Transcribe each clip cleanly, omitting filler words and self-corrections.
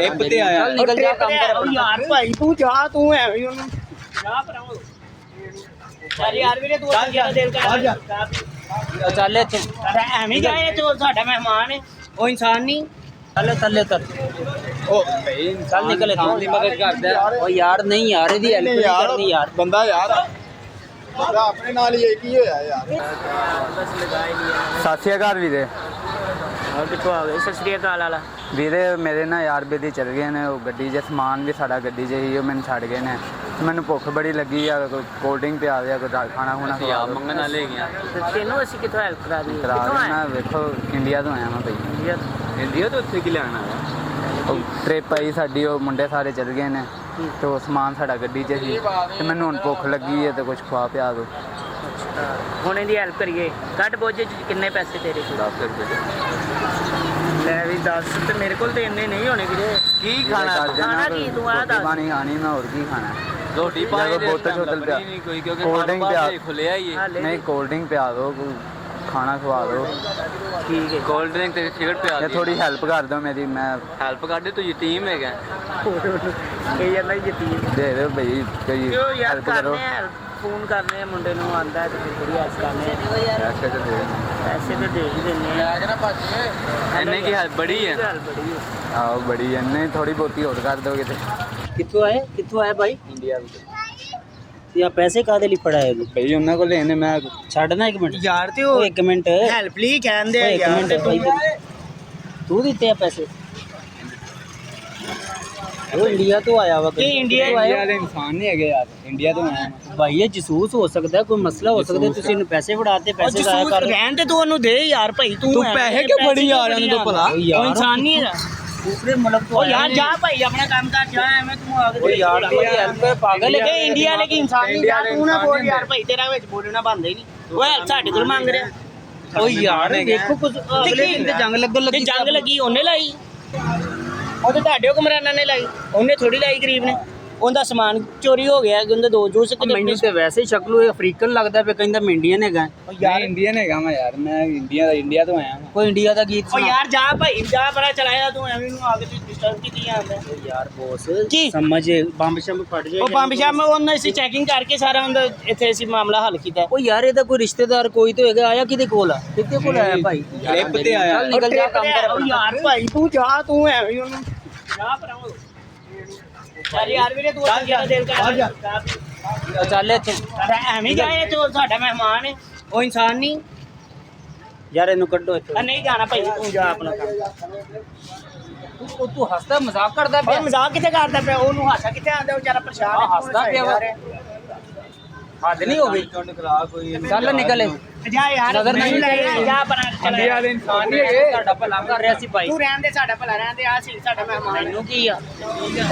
Tip ਤੇ ਆਇਆ ਚੱਲ ਨਿਕਲ ਜਾ ਕੰਮ ਕਰ ਆਪਣਾ। ਯਾਰ ਭਾਈ ਤੂੰ ਜਾ ਤੂੰ ਐਵੇਂ ਉਹਨੂੰ ਜਾ ਭਰਾਓ ਯਾਰ ਵੀਰੇ ਤੂੰ ਜਿਆਦਾ ਦੇਰ ਕਰ ਚੱਲ ਇੱਥੇ ਐਵੇਂ ਜਾਏ ਤੂੰ ਸਾਡਾ ਮਹਿਮਾਨ ਹੈ ਉਹ ਇਨਸਾਨ ਨਹੀਂ ਚੱਲ ਥੱਲੇ ਤਰ ਉਹ ਭਾਈ ਚੱਲ ਨਿਕਲ ਇੱਥੋਂ ਦੀ ਮਦਦ ਕਰਦਾ ਓ ਯਾਰ ਨਹੀਂ ਯਾਰ ਇਹਦੀ ਹੈਲਪ ਨਹੀਂ ਕਰਨੀ ਯਾਰ ਬੰਦਾ ਯਾਰ ਬੰਦਾ ਆਪਣੇ ਨਾਲ ਹੀ ਇੱਕ ਹੀ ਹੋਇਆ ਯਾਰ। ਸਤਿ ਸ਼੍ਰੀ ਅਕਾਲ ਵੀਰੇ। ਹੋਰ ਕਿੱਥੋਂ ਆ ਗਏ ਸਤਿ ਸ੍ਰੀ ਅਕਾਲ ਵਾਲਾ ਵੀਰੇ ਮੇਰੇ ਨਾਲ ਯਾਰ ਬੇਦੀ ਚੱਲ ਗਏ ਨੇ, ਉਹ ਗੱਡੀ 'ਚ ਸਮਾਨ ਵੀ ਸਾਡਾ ਗੱਡੀ 'ਚ ਹੀ, ਉਹ ਮੈਨੂੰ ਛੱਡ ਗਏ ਨੇ। ਮੈਨੂੰ ਭੁੱਖ ਬੜੀ ਲੱਗੀ ਆ, ਕੋਈ ਕੋਲਡ ਡਰਿੰਕ ਪਿਆ ਦਿਆ, ਕੋਈ ਖਾਣਾ ਖੁਣਾ ਖਵਾ ਮੰਗਣ ਵਾਲੇ ਹੈਗੇ ਆ। ਤੈਨੂੰ ਅਸੀਂ ਕਿੱਥੋਂ ਹੈਲਪ ਕਰਾ ਦਈਏ ਕਰਾ ਦੇਣਾ। ਵੇਖੋ ਇੰਡੀਆ ਤੋਂ ਆਇਆ ਮੈਂ ਭਾਈ। ਇੰਡੀਆ ਤੋਂ ਉੱਥੇ ਕੀ ਲੈਣਾ ਆ? ਉਹ ਟ੍ਰਿਪ ਆਈ ਸਾਡੀ, ਉਹ ਮੁੰਡੇ ਸਾਰੇ ਚੱਲ ਗਏ ਨੇ ਤੇ ਉਹ ਸਮਾਨ ਸਾਡਾ ਗੱਡੀ 'ਚ ਸੀ ਤੇ ਮੈਨੂੰ ਹੁਣ ਭੁੱਖ ਲੱਗੀ ਹੈ ਤੇ ਕੁਝ ਖਵਾ ਪਿਆ ਦਿਓ। ਹੁਣ ਇਹਦੀ ਹੈਲਪ ਕਰੀਏ। ਕੱਢ ਬੋਝੇ ਚ ਕਿੰਨੇ ਪੈਸੇ ਤੇਰੇ ਕੋਲ? 10 ਰੁਪਏ ਲੈ ਵੀ 10 ਤੇ ਮੇਰੇ ਕੋਲ ਤੇ ਇੰਨੇ ਨਹੀਂ ਹੋਣੇ ਵੀਰੇ। ਕੀ ਖਾਣਾ? ਖਾਣਾ ਕੀ ਤੂੰ ਆ ਦੱਸ। ਪਾਣੀ ਖਾਣੀ ਮੈਂ, ਹੋਰ ਕੀ ਖਾਣਾ? ਰੋਟੀ ਪਾਣੀ ਦੇ ਬੋਤਲ ਛੋਤਲ ਪਿਆ, ਕੋਈ ਕਿਉਂਕਿ ਕੋਲਡ ਡਰਿੰਕ ਪਿਆ ਖੁੱਲਿਆ ਹੀ ਹੈ। ਨਹੀਂ ਕੋਲਡ ਡਰਿੰਕ ਪਿਆ ਦਿਓ, ਖਾਣਾ ਖਵਾ ਦਿਓ। ਠੀਕ ਹੈ ਕੋਲਡ ਡਰਿੰਕ ਤੇ ਸਿਗਰਟ ਪਿਆ ਇਹ ਥੋੜੀ ਹੈਲਪ ਕਰ ਦਿਓ ਮੇਰੀ, ਮੈਂ ਹੈਲਪ ਕਰਦੇ ਤੂੰ ਯਤੀਮ ਹੈਗਾ। ਕਈ ਜਾਂਦਾ ਯਤੀਮ ਦੇ ਦਿਓ ਭਾਈ, ਕੋਈ ਕਿਉਂ ਯਾਰ ਹੈਲਪ ਕਰੋ। ਕਰਨੇ ਆ ਫੋਨ ਕਰਨੇ ਆ ਮੁੰਡੇ ਨੂੰ ਆਂਦਾ ਤੇ ਫਿਰ ਥੋੜੀ ਹੈਲਪ ਕਰਨੇ ਆ। ਪੈਸੇ ਤਾਂ ਦੇ ਦਿਓ। ਪੈਸੇ ਤੇ ਦੇ ਹੀ ਦਿੰਨੇ ਆ। ਇੰਨੇ ਕੀ ਹੈਲਪ ਬੜੀ ਹੈ। ਹੈਲਪ ਬੜੀ ਹੈ। ਆਹੋ ਬੜੀ ਇੰਨੇ ਥੋੜੀ ਬਹੁਤੀ ਹੋਰ ਕਰ ਦਿਓ ਕਿਤੇ। ਕਿੱਥੋਂ ਆਏ ਭਾਈ? ਇੰਡੀਆ ਵਿੱਚ ਤੇ ਆ ਪੈਸੇ ਕਾਦੇ ਲਈ ਫੜਾਏ ਤੂੰ? ਭਾਈ ਉਹਨਾਂ ਕੋਲ ਲੈਣੇ, ਮੈਂ ਛੱਡਣਾ ਇੱਕ ਮਿੰਟ ਯਾਰ ਤੇ ਓ ਇੱਕ ਮਿੰਟ ਹੈਲਪ ਲਈ ਕਹਿੰਦੇ ਆ ਇੱਕ ਯਾਰ ਮਿੰਟ ਤੇ ਭਾਈ ਤੂੰ ਦਿੱਤੇ ਆ ਪੈਸੇ? ਉਹ ਇੰਡੀਆ ਤੋਂ ਆਇਆ ਵਾ ਕੀ ਇੰਡੀਆ ਦੇ ਇਨਸਾਨ ਨਹੀਂ ਹੈਗੇ ਯਾਰ, ਇੰਡੀਆ ਤੋਂ ਆਇਆ ਮੈਂ। ਭਾਈ ਇਹ ਜਸੂਸ ਹੋ ਸਕਦਾ, ਕੋਈ ਮਸਲਾ ਹੋ ਸਕਦਾ, ਤੁਸੀਂ ਇਹਨੂੰ ਪੈਸੇ ਫੜਾਤੇ, ਪੈਸੇ ਜ਼ਾਇਆ ਕਰ ਰਹਿਣ ਤੇ ਤੂੰ ਉਹਨੂੰ ਦੇ ਯਾਰ ਭਾਈ ਤੂੰ ਪੈਸੇ ਕਿਉਂ ਫੜੀ ਯਾਰ ਇਹਨੂੰ ਤਾਂ ਭਲਾ। ਉਹ ਇਨਸਾਨ ਨਹੀਂ ਹੈਗਾ। ਦੂਸਰੇ ਮੁਲਕ ਤੋਂ ਉਹ ਯਾਰ ਜਾ ਭਾਈ ਆਪਣਾ ਕੰਮ ਕਰ ਜਾ ਐਵੇਂ ਤੂੰ ਆ ਉਹ ਯਾਰ ਕੋਈ ਹੈਲਪ ਪਾਗਲ ਲਗੇ ਹੈ ਇੰਡੀਆ ਲੇਕਿਨ ਇਨਸਾਨ ਨਹੀਂ ਜਾ ਤੂੰ ਨਾ ਬੋਲ ਯਾਰ ਭਾਈ ਤੇਰਾ ਵਿੱਚ ਬੋਲਣਾ ਬੰਦ ਹੀ ਨਹੀਂ। ਉਹ ਹੈਲਪ ਸਾਡੇ ਕੋਲ ਮੰਗ ਰਿਹਾ। ਉਹ ਯਾਰ ਦੇਖੋ ਕੁਝ ਅਗਲੇ ਦਿਨ ਤੇ ਜੰਗ ਲੱਗਣ ਤੇ ਲੱਗੀ ਜੰਗ ਲੱਗੀ ਉਹਨੇ ਲਾਈ, ਉਹ ਤੇ ਤੁਹਾਡੇ ਹੁਕਮਰਾਨਾਂ ਨੇ ਲਾਈ, ਉਹਨੇ ਥੋੜੀ ਲਾਈ ਗਰੀਬ ਨੇ। ਉਹਦਾ ਸਮਾਨ ਚੋਰੀ ਹੋ ਗਿਆ, ਉਹਦੇ ਦੋ ਜੂਸ ਮੈਨੂੰ ਤੇ ਵੈਸੇ ਹੀ ਸ਼ਕਲੋਂ ਅਫਰੀਕਨ ਲੱਗਦਾ ਪਿਆ, ਕਹਿੰਦਾ ਮੈਂ ਇੰਡੀਅਨ ਹੈਗਾ। ਯਾਰ ਇੰਡੀਅਨ ਹੈਗਾ ਮੈਂ ਯਾਰ, ਮੈਂ ਇੰਡੀਆ ਤੋਂ ਆਇਆ ਮੈਂ। ਕੋਈ ਇੰਡੀਆ ਦਾ ਗੀਤ ਉਹ ਸੁਣਾ। ਯਾਰ ਜਾ ਭਾਈ ਜਾ ਬੜਾ ਚਲਾਇਆ ਤੂੰ ਐਵੇਂ ਨੂੰ ਆ ਕੇ ਡਿਸਟਰਬ ਕੀਤੀ ਜਾਂਦਾ। ਉਹ ਯਾਰ ਬੋਸ ਕੀ? ਸਮਝ ਬੰਬ ਸ਼ੰਬ ਫਟ ਜਾਏ। ਉਹ ਬੰਬ ਸ਼ਾਮ ਉਹਨੇ ਅਸੀਂ ਚੈਕਿੰਗ ਕਰਕੇ ਸਾਰਾ ਉਹਦਾ ਇੱਥੇ ਅਸੀਂ ਮਾਮਲਾ ਹੱਲ ਕੀਤਾ। ਉਹ ਯਾਰ ਇਹਦਾ ਕੋਈ ਰਿਸ਼ਤੇਦਾਰ ਕੋਈ ਤਾਂ ਹੈਗਾ, ਆਇਆ ਕਿਹਦੇ ਕੋਲ ਆ? ਕਿਹਦੇ ਕੋਲ ਆਇਆ ਭਾਈ? ਟ੍ਰਿਪ ਤੇ ਆਇਆ। ਚੱਲ ਨਿਕਲ ਜਾ ਕੰਮ ਕਰ ਉਹ ਆਪਣਾ। ਯਾਰ ਭਾਈ ਤੂੰ ਜਾ ਤੂੰ ਐਵੇਂ ਉਹਨੂੰ ਜਾ ਭਰਾਓ ਯਾਰ ਵੀਰੇ ਤੂੰ ਜਿਆਦਾ ਦੇਰ ਕਰ ਚੱਲ ਇੱਥੇ ਐਵੇਂ ਜਾਏ ਤੂੰ ਸਾਡਾ ਮਹਿਮਾਨ ਹੈ ਉਹ ਇਨਸਾਨ ਨਹੀਂ। ਯਾਰ ਇਹਨੂੰ ਕੱਢੋ ਇੱਥੋਂ। ਨਹੀਂ ਜਾਣਾ ਭਾਈ ਤੂੰ ਜਾ ਆਪਣਾ ਕੰਮ। ਤੂੰ ਹੱਸਦਾ ਮਜ਼ਾਕ ਕਰਦਾ ਭਾਈ ਮਜ਼ਾਕ ਕਿੱਥੇ ਕਰਦਾ ਪਿਆ? ਉਹਨੂੰ ਹਾਸਾ ਕਿੱਥੇ ਆਉਂਦਾ? ਵਿਚਾਰਾ ਪਰੇਸ਼ਾਨ ਹੈ। ਹੱਸਦਾ ਪਿਆ ਵਾ। ਹੱਦ ਨਹੀਂ ਹੋ ਗਈ। ਚੱਲ ਨਿਕਲ ਜਾ ਯਾਰ ਨਜ਼ਰ ਨਹੀਂ ਲੈ ਜਾ ਆਪਣਾ ਇੰਡੀਆ ਦੇ ਇਨਸਾਨ ਨਹੀਂ ਹੈਗੇ। ਸਾਡਾ ਭਲਾ ਕਰ ਰਿਹਾ ਸੀ ਭਾਈ। ਤੂੰ ਰਹਿਣ ਦੇ ਸਾਡਾ ਭਲਾ ਰਹਿਣ ਦੇ। ਆ ਸੀ ਸਾਡਾ ਮਹਿਮਾਨ ਮੈਨੂੰ ਕੀ ਆ,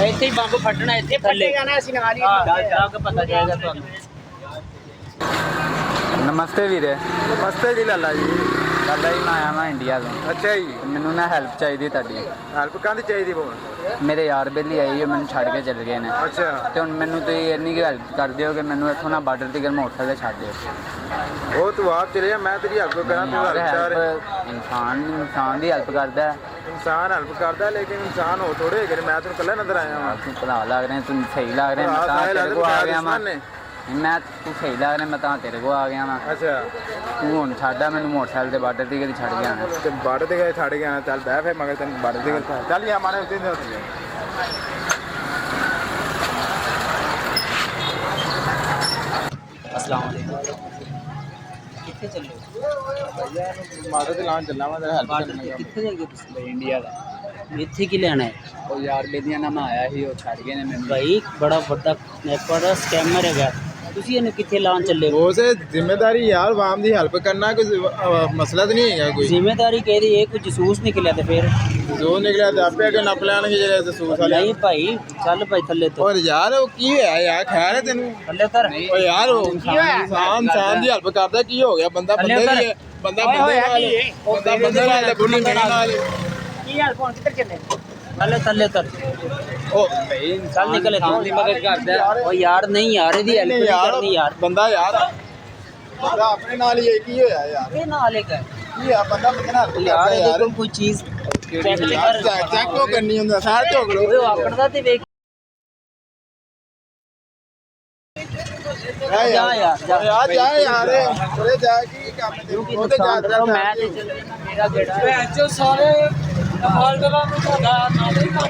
ਇੱਥੇ ਹੀ ਬੰਬ ਫਟਣਾ, ਇੱਥੇ ਇਹ ਥੱਲੇ ਪੱਲੇ ਜਾਣਾ ਅਸੀਂ ਨਾਲ ਹੀ ਜਾ ਕੇ ਪਤਾ ਜਾਏਗਾ ਤੁਹਾਨੂੰ। ਨਮਸਤੇ ਵੀਰੇ। ਨਮਸਤੇ ਜੀ ਲਾਲਾ ਜੀ। ਲਾਲਾ ਜੀ ਮੈਂ ਆਇਆ ਮੈਂ ਇੰਡੀਆ ਤੋਂ। ਅੱਛਾ ਜੀ। ਮੈਨੂੰ ਨਾ ਹੈਲਪ ਚਾਹੀਦੀ ਤੁਹਾਡੀ। ਹੈਲਪ ਕਾਹਦੀ ਚਾਹੀਦੀ ਬੋਲ? ਮੇਰੇ ਯਾਰ ਬੇਲੀ ਆਈ ਹੈ, ਮੈਨੂੰ ਛੱਡ ਕੇ ਚਲੇ ਗਏ ਨੇ। ਅੱਛਾ। ਤੇ ਹੁਣ ਮੈਨੂੰ ਤੁਸੀਂ ਇੰਨੀ ਕੁ ਹੈਲਪ ਕਰ ਦਿਓ ਕਿ ਮੈਨੂੰ ਇੱਥੋਂ ਨਾ ਬਾਰਡਰ ਤੱਕ ਮੋਟਰਸਾਈਕਲ ਤੇ ਛੱਡ ਦਿਓ। ਉਹ ਤੂੰ ਆਪ ਚਲੇ ਜਾ, ਮੈਂ ਤੇਰੀ ਹੈਲਪ ਕਰਾਂ। ਤੂੰ ਇਨਸਾਨ ਦੀ ਹੈਲਪ ਕਰਦਾ। ਇਨਸਾਨ ਹੈਲਪ ਕਰਦਾ, ਲੇਕਿਨ ਇਨਸਾਨ ਹੋ ਥੋੜੇ ਹੈਗੇ ਨੇ। ਮੈਂ ਤੈਨੂੰ ਇਕੱਲਾ ਨਜ਼ਰ ਆਇਆ ਹਾਂ। ਤੂੰ ਭਲਾ ਲੱਗ ਰਿਹਾ, ਤੂੰ ਸਹੀ ਲੱਗ ਰਿਹਾ, ਮੈਂ ਤਾਂ ਤੇਰੇ ਕੋਲ ਆ ਗਿਆ ਵਾਂ। ਮੈਂ ਤੂੰ ਸਹੀ ਲੱਗ ਰਿਹਾ, ਮੈਂ ਤਾਂ ਤੇਰੇ ਕੋਲ ਆ ਗਿਆ ਵਾਂ। ਅੱਛਾ। ਤੂੰ ਹੁਣ ਛੱਡਾ ਮੈਨੂੰ ਮੋਟਰਸਾਈਕਲ ਤੇ ਬਾਰਡਰ ਤੇ ਕਦੀ ਛੱਡ ਗਿਆ। ਤੇ ਬਾਰਡਰ ਤੇ ਗਏ ਛੱਡ ਗਿਆ। ਚੱਲ ਬਹਿ ਫੇ ਮਗਰ ਤੈਨੂੰ ਬਾਰਡਰ ਤੇ ਚੱਲ ਯਾ ਮਾਰੇ ਉੱਤੇ ਦੇ अस्सलाम वालेकुम। कितने चल रहे हो? ਮਾਰੇ ਤੇ ਲਾਣ ਚੱਲਾਂ ਮੈਂ ਤੇਰਾ ਹੈਲਪ ਕਰਨਾ। कितने जाएंगे तुम? ਇੰਡੀਆ ਦਾ ਇੱਥੇ ਕੀ ਲੈਣਾ ਹੈ ਉਹ ਯਾਰ ਬੇਦੀਆਂ ਨਾਲ ਮੈਂ ਆਇਆ ਸੀ, ਉਹ ਛੱਡ ਗਏ ਨੇ ਮੈਨੂੰ। ਭਾਈ? ਬੜਾ ਵੱਡਾ ਬੜਾ ਸਕੈਮਰ ਹੈਗਾ, ਤੁਸੀਂ ਇਹਨੂੰ ਕਿੱਥੇ ਲਾਉਣ ਚੱਲੇ ਹੋ? ਉਸ ਜ਼ਿੰਮੇਦਾਰੀ ਯਾਰ ਆਵਾਮ ਦੀ ਹੈਲਪ ਕਰਨਾ ਕੋਈ ਮਸਲਾ ਤਾਂ ਨਹੀਂ ਹੈਗਾ ਕੋਈ। ਜ਼ਿੰਮੇਦਾਰੀ ਕਹਿ ਰਹੀ ਹੈ, ਕੋਈ ਜਸੂਸ ਨਿਕਲਿਆ ਤੇ ਫਿਰ ਜੋ ਨਿਕਲਿਆ ਤੇ ਆਪੇ ਅੱਗੇ ਨੱਪ ਲੈਣਗੇ ਜਿਹੜੇ ਜਸੂਸ ਵਾਲੇ। ਨਹੀਂ ਭਾਈ ਚੱਲ ਭਾਈ ਥੱਲੇ ਤੋਂ। ਔਰ ਯਾਰ ਉਹ ਕੀ ਹੋਇਆ ਯਾਰ? ਖੈਰ ਹੈ ਤੈਨੂੰ? ਥੱਲੇ ਉਤਰ। ਓ ਯਾਰ ਉਹ ਇਨਸਾਨ ਦੀ ਹੈਲਪ ਕਰਦਾ, ਕੀ ਹੋ ਗਿਆ? ਬੰਦਾ ਬੰਦੇ ਦੀ ਹੈ, ਬੰਦਾ ਬੰਦੇ ਨਾਲ ਹੈ। ਬੰਦਾ ਬੰਦੇ ਨਾਲ ਹੈ, ਬੁੱਢੀ ਮੇਰੇ ਨਾਲ ਹੈ। ਕੀ ਹਾਲ ਫੋਨ ਕਿੱਧਰ ਚੱਲੇ? ਥੱਲੇ ਉਤਰ। ਉਹ ਭਾਈ ਚੱਲ ਨਿਕਲ ਇੱਥੋਂ। ਦੀ ਮਦਦ ਕਰਦਾ। ਉਹ ਯਾਰ ਨਹੀਂ ਯਾਰ, ਇਹਦੀ ਹੈਲਪ ਨਹੀਂ ਕਰਨੀ ਯਾਰ। ਬੰਦਾ ਆਪਣੇ ਨਾਲ ਹੀ ਹੈ, ਕੀ ਹੋਇਆ ਯਾਰ? ਇਹ ਨਾਲ ਹੈਗਾ ਕੀ ਆ ਬੰਦਾ ਬੰਦੇ ਨਾਲ help ਯਾਰ, ਕਰਦਾ ਇਹਦੇ ਕੋਲ ਕੋਈ ਚੀਜ਼ ਯਾਰ ਚੈੱਕ ਕਿਉਂ ਕਰਨੀ ਹੁੰਦਾ ਸਾਰ ਝੋਕ ਲੋ ਉਹ ਆਕੜਦਾ ਤੇ ਵੇਖ ਜਾ ਜਾ ਯਾਰ, ਜਾ। ਜਾ ਯਾਰ ਉਰੇ ਜਾ ਕੀ ਕੰਮ ਤੇ ਕਿਉਂਕਿ ਉਹਦੇ ਜਾ ਨੁਕਸਾਨ ਕਰੋ ਮੈਂ ਤੇ ਚੱਲ ਮੇਰਾ ਗੇੜਾ ਸਾਰੇ ਫਾਲਤੂ ਦਾ ਤੁਹਾਡਾ ਨਾਮ ਹੀ ਕੰਮ